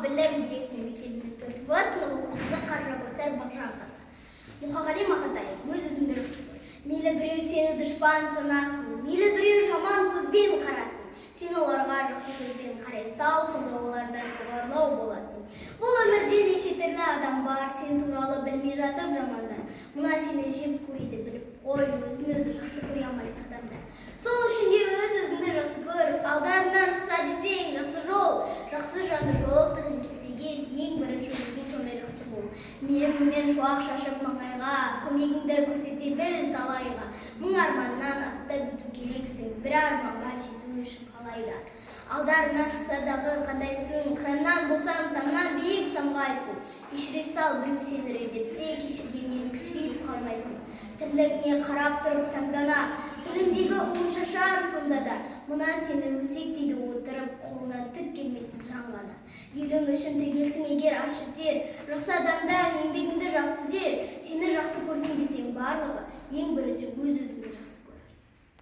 білім директор мектебінің 4 сынып оқушысы Қаржакөсер Бақжанқызы. Мұқағали Мақатаев, өз-өзіңді жақсы көр. Мейлі біреу сені дұшпан санасын, мейлі біреу жаман көзбен қарасын. Сен оларға жақсы көзбен қарай сал, сонда олардан жоғарылау боласың. Бұл өмірде неше түрлі адам бар, сен туралы білмей жатып жамандар. Мына сені жеп көреді біліп қой, өзін-өзі жақсы көре алмайтын адамдар. Сол үшін де өз-өзіңді жақсы көр, алдарынан шықса десең жақсы жол, жақсы жанды жолықтырғың келсе ел, ең бірінші өзің сондай жақсы бол. Мейіріммен шуақ шашып маңайға, көмегіңді көрсете біл талайға. Мың арманнан аттап өту керексің, бір арманға жету үшін қалайда. Алдарынан шықса дағы қандайсың, қыраннан болсаң самнан биік самғайсың. Кешіре сал, біреу сені ренжітсе, кешіргеннен кішірейіп қалмайсың. Тірлігіне қарап тұрып таңдана, тіліндегі уын шашар сонда да. Мына сені өсек дейді отырып, қолынан түк келмейтін жан ғана. Елің үшін төгелсің егер ащы тер, жақсы адамдар еңбегіңді жақсы дер. Сені жақсы көрсін десең барлығы, ең бірінші өз-өзіңді жақсы